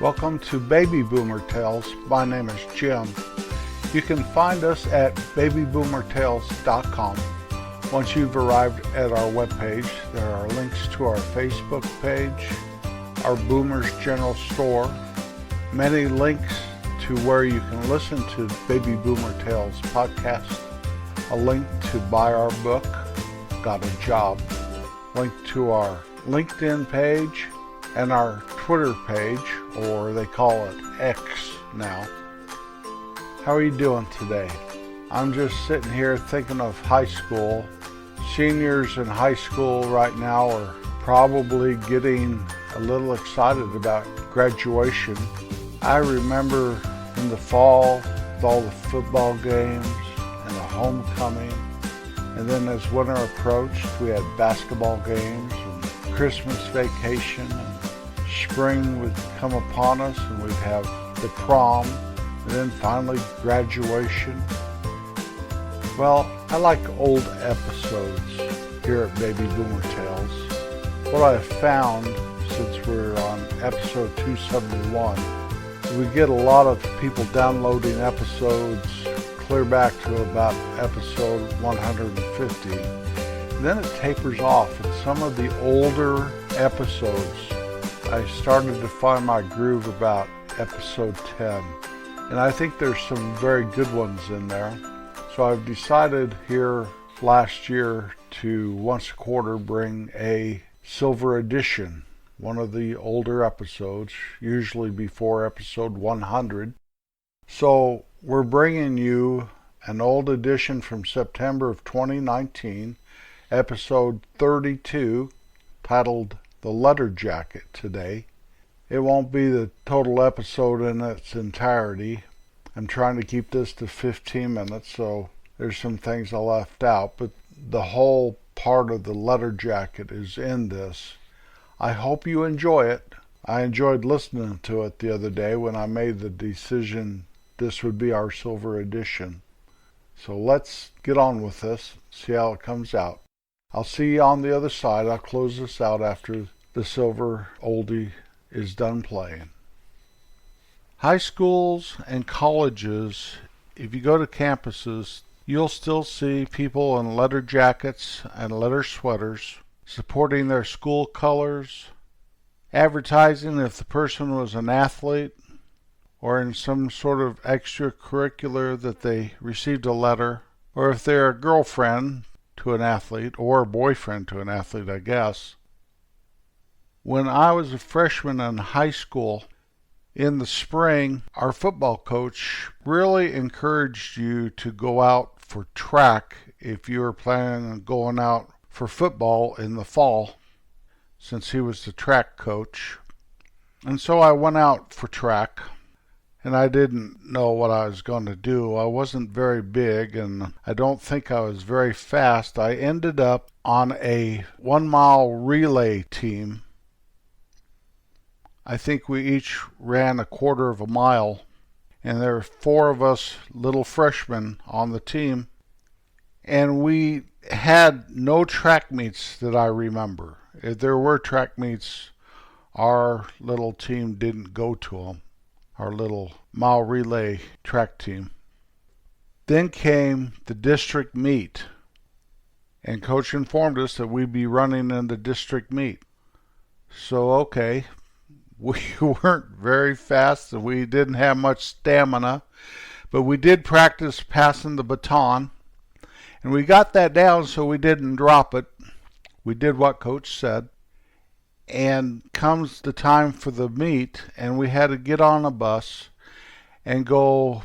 Welcome to Baby Boomer Tales. My name is Jim. You can find us at babyboomertales.com. Once you've arrived at our webpage, there are links to our Facebook page, our Boomers General Store, many links to where you can listen to Baby Boomer Tales podcast, a link to buy our book, Got a Job, link to our LinkedIn page, and our Twitter page, or they call it X now. How are you doing today? I'm just sitting here thinking of high school. Seniors in high school right now are probably getting a little excited about graduation. I remember in the fall with all the football games and the homecoming, and then as winter approached, we had basketball games and Christmas vacation, and spring would come upon us and we'd have the prom, and then finally graduation. Well, I like old episodes here at Baby Boomer Tales. What I've found since we're on episode 271, we get a lot of people downloading episodes clear back to about episode 150. Then it tapers off, and some of the older episodes, I started to find my groove about episode 10. And I think there's some very good ones in there. So I've decided here last year to once a quarter bring a silver edition, one of the older episodes, usually before episode 100. So we're bringing you an old edition from September of 2019, episode 32, titled The Letter Jacket today. It won't be the total episode in its entirety. I'm trying to keep this to 15 minutes, so there's some things I left out, but the whole part of the letter jacket is in this. I hope you enjoy it. I enjoyed listening to it the other day when I made the decision this would be our silver edition. So let's get on with this, see how it comes out. I'll see you on the other side. I'll close this out after the silver oldie is done playing. High schools and colleges, if you go to campuses, you'll still see people in leather jackets and leather sweaters supporting their school colors, advertising if the person was an athlete or in some sort of extracurricular that they received a letter, or if they're a girlfriend to an athlete or a boyfriend to an athlete, I guess. When I was a freshman in high school, in the spring, our football coach really encouraged you to go out for track if you were planning on going out for football in the fall, since he was the track coach. And so I went out for track, and I didn't know what I was going to do. I wasn't very big, and I don't think I was very fast. I ended up on a 1-mile relay team. I think we each ran a quarter of a mile, and there were 4 of us little freshmen on the team, and we had no track meets that I remember. If there were track meets, our little team didn't go to them, our little mile relay track team. Then came the district meet, and Coach informed us that we'd be running in the district meet. So, okay. We weren't very fast and we didn't have much stamina, but we did practice passing the baton, and we got that down so we didn't drop it. We did what Coach said, and comes the time for the meet, and we had to get on a bus and go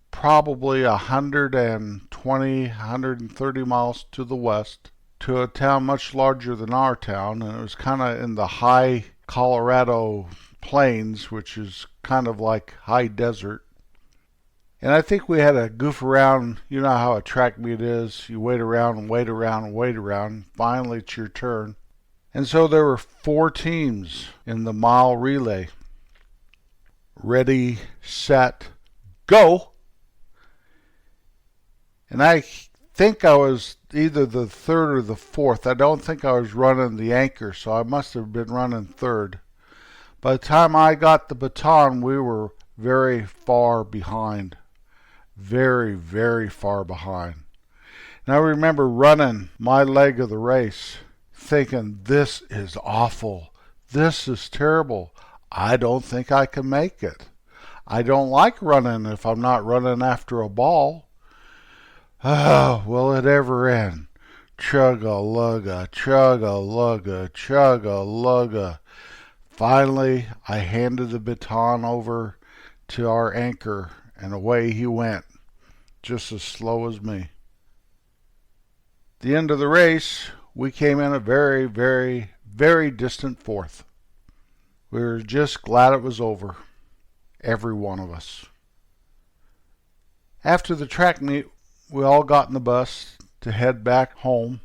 probably 120, 130 miles to the west to a town much larger than our town, and it was kind of in the high Colorado plains, which is kind of like high desert. And I think we had to goof around. You know how a track meet is. You wait around and wait around and wait around. Finally, it's your turn. And so there were 4 teams in the mile relay. Ready, set, go! And I think I was either the 3rd or the 4th. I don't think I was running the anchor, so I must have been running 3rd. By the time I got the baton, we were very far behind. Very, very far behind. And I remember running my leg of the race, thinking, this is awful. This is terrible. I don't think I can make it. I don't like running if I'm not running after a ball. Oh, will it ever end? Chug-a-lugga, chug-a-lugga, chug-a-lugga. Finally, I handed the baton over to our anchor, and away he went, just as slow as me. At the end of the race, we came in a very, very, very distant fourth. We were just glad it was over, every one of us. After the track meet, we all got in the bus to head back home,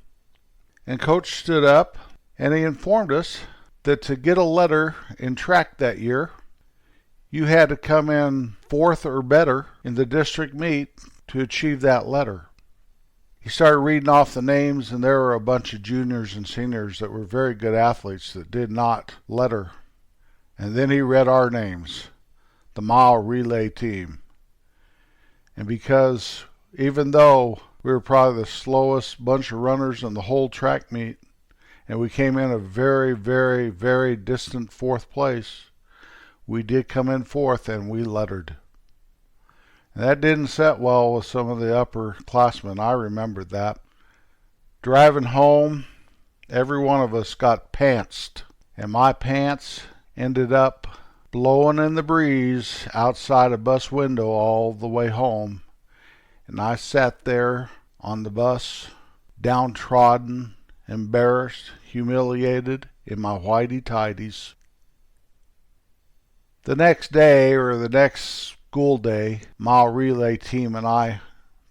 and Coach stood up and he informed us that to get a letter in track that year, you had to come in fourth or better in the district meet to achieve that letter. He started reading off the names, and there were a bunch of juniors and seniors that were very good athletes that did not letter. And then he read our names, the mile relay team. And because even though we were probably the slowest bunch of runners in the whole track meet, and we came in a very, very, very distant fourth place, we did come in fourth, and we lettered. And that didn't set well with some of the upperclassmen. I remembered that. Driving home, every one of us got pantsed, and my pants ended up blowing in the breeze outside a bus window all the way home. And I sat there on the bus, downtrodden, embarrassed, humiliated in my whitey-tidies. The next day, or the next school day, mile relay team and I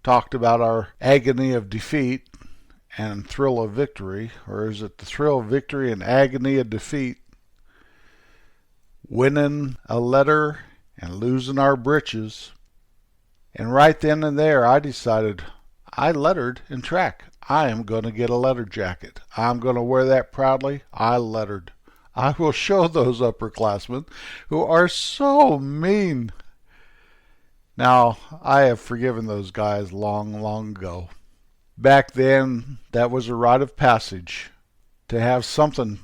talked about our agony of defeat and thrill of victory. Or is it the thrill of victory and agony of defeat? Winning a letter and losing our britches. And right then and there, I decided I lettered in track. I am going to get a letter jacket. I'm going to wear that proudly. I lettered. I will show those upperclassmen who are so mean. Now, I have forgiven those guys long, long ago. Back then, that was a rite of passage. To have something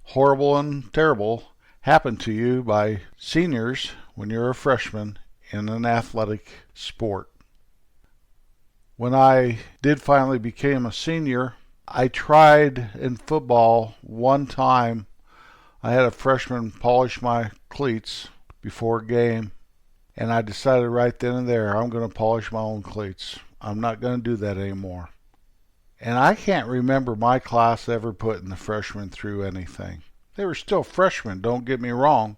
horrible and terrible happen to you by seniors when you're a freshman in an athletic sport. When I did finally become a senior, I tried in football one time. I had a freshman polish my cleats before a game, and I decided right then and there, I'm going to polish my own cleats. I'm not going to do that anymore. And I can't remember my class ever putting the freshmen through anything. They were still freshmen, don't get me wrong.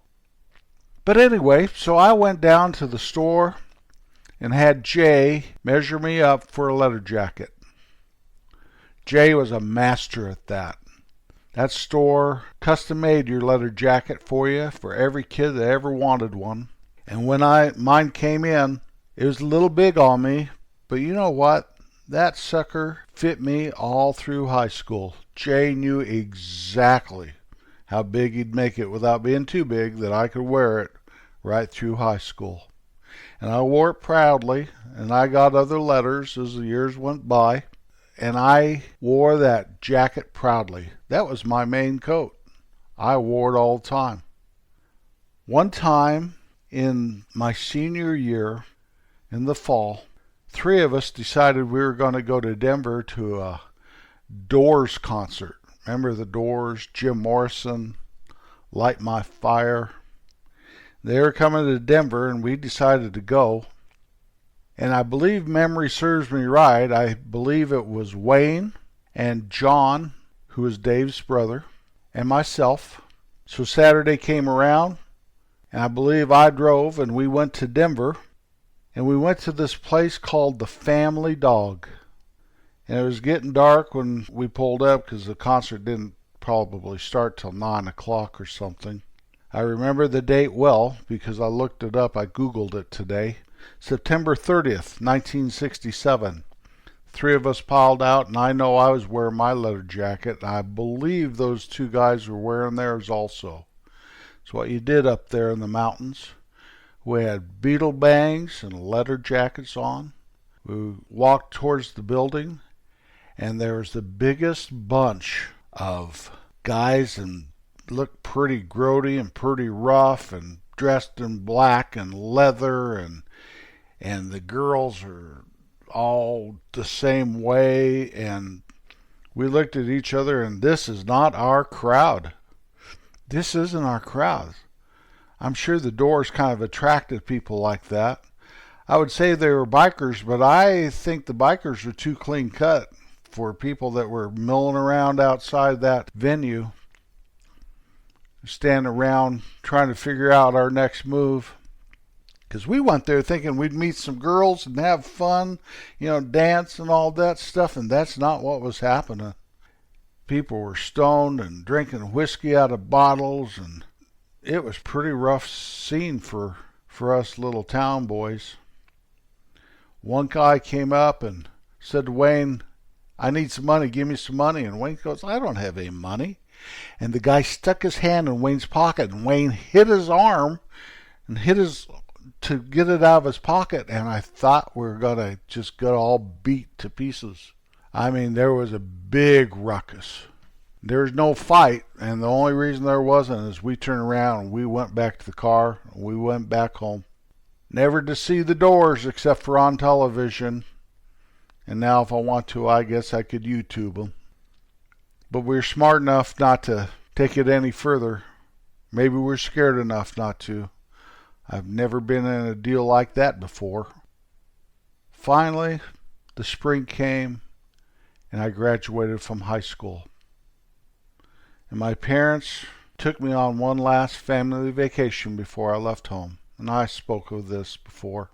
But anyway, so I went down to the store and had Jay measure me up for a letter jacket. Jay was a master at that. That store custom made your letter jacket for you for every kid that ever wanted one. And when mine came in, it was a little big on me, but you know what? That sucker fit me all through high school. Jay knew exactly how big he'd make it without being too big, that I could wear it right through high school. And I wore it proudly, and I got other letters as the years went by, and I wore that jacket proudly. That was my main coat. I wore it all the time. One time in my senior year, in the fall, 3 of us decided we were going to go to Denver to a Doors concert. Remember the Doors, Jim Morrison, Light My Fire. They were coming to Denver, and we decided to go. And I believe memory serves me right. I believe it was Wayne and John, who was Dave's brother, and myself. So Saturday came around, and I believe I drove, and we went to Denver. And we went to this place called the Family Dog. And it was getting dark when we pulled up because the concert didn't probably start till 9 o'clock or something. I remember the date well because I looked it up. I Googled it today. September 30th, 1967. 3 of us piled out, and I know I was wearing my leather jacket. And I believe those 2 guys were wearing theirs also. It's what you did up there in the mountains. We had beetle bangs and leather jackets on. We walked towards the building, and there was the biggest bunch of guys and looked pretty grody and pretty rough and dressed in black and leather, and the girls are all the same way, and we looked at each other, and this is not our crowd. This isn't our crowd. I'm sure the Doors kind of attracted people like that. I would say they were bikers, but I think the bikers were too clean cut for people that were milling around outside that venue, standing around trying to figure out our next move. Because we went there thinking we'd meet some girls and have fun, dance and all that stuff, and that's not what was happening. People were stoned and drinking whiskey out of bottles, and it was a pretty rough scene for us little town boys. One guy came up and said to Wayne, "I need some money, give me some money." And Wayne goes, "I don't have any money." And the guy stuck his hand in Wayne's pocket, and Wayne hit his arm and to get it out of his pocket, and I thought we were going to just get all beat to pieces. I mean, there was a big ruckus. There was no fight, and the only reason there wasn't is we turned around and we went back to the car, and we went back home. Never to see the Doors except for on television, and now if I want to, I guess I could YouTube them. But we're smart enough not to take it any further. Maybe we're scared enough not to. I've never been in a deal like that before. Finally, the spring came, and I graduated from high school. And my parents took me on one last family vacation before I left home, and I spoke of this before.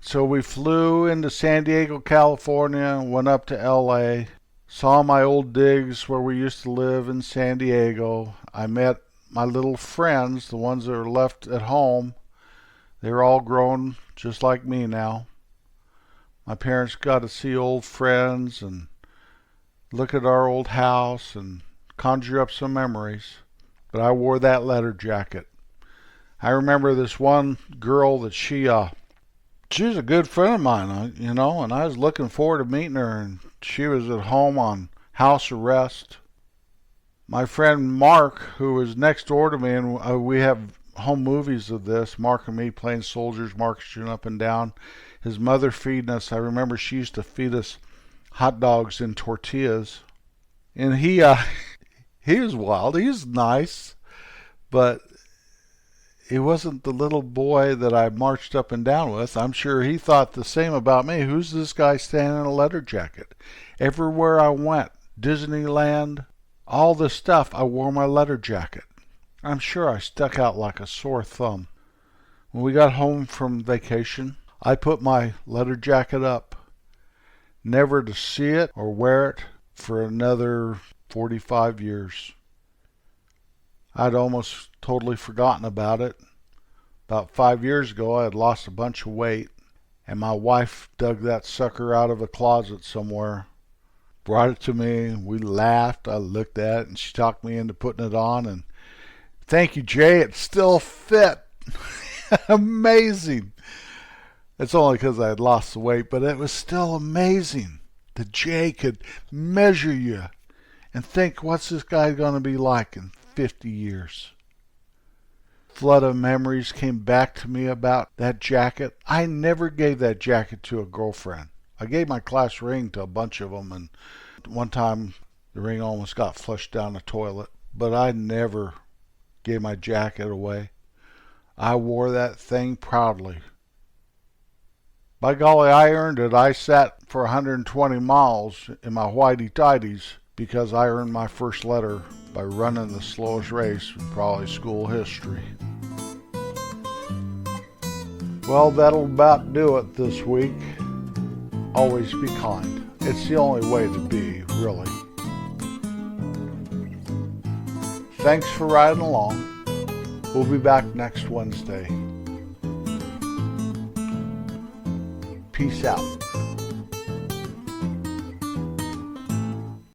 So we flew into San Diego, California, went up to LA, saw my old digs where we used to live in San Diego. I met my little friends, the ones that are left at home. They're all grown just like me now. My parents got to see old friends and look at our old house and conjure up some memories. But I wore that leather jacket. I remember this one girl that she was a good friend of mine, and I was looking forward to meeting her, and she was at home on house arrest. My friend Mark, who was next door to me, and we have home movies of this, Mark and me playing soldiers, marching up and down, his mother feeding us. I remember she used to feed us hot dogs and tortillas. And he was wild. He was nice, but he wasn't the little boy that I marched up and down with. I'm sure he thought the same about me. Who's this guy standing in a leather jacket? Everywhere I went, Disneyland, all this stuff, I wore my leather jacket. I'm sure I stuck out like a sore thumb. When we got home from vacation, I put my leather jacket up, never to see it or wear it for another 45 years. I'd almost totally forgotten about it. About 5 years ago, I had lost a bunch of weight, and my wife dug that sucker out of a closet somewhere, brought it to me, and we laughed. I looked at it, and she talked me into putting it on, and thank you, Jay, it still fit. Amazing. It's only because I had lost the weight, but it was still amazing that Jay could measure you and think, what's this guy going to be like in 50 years? Flood of memories came back to me about that jacket. I never gave that jacket to a girlfriend. I gave my class ring to a bunch of them, and one time the ring almost got flushed down the toilet, but I never gave my jacket away. I wore that thing proudly. By golly, I earned it. I sat for 120 miles in my whitey-tighties because I earned my first letter by running the slowest race in probably school history. Well, that'll about do it this week. Always be kind. It's the only way to be, really. Thanks for riding along. We'll be back next Wednesday. Peace out.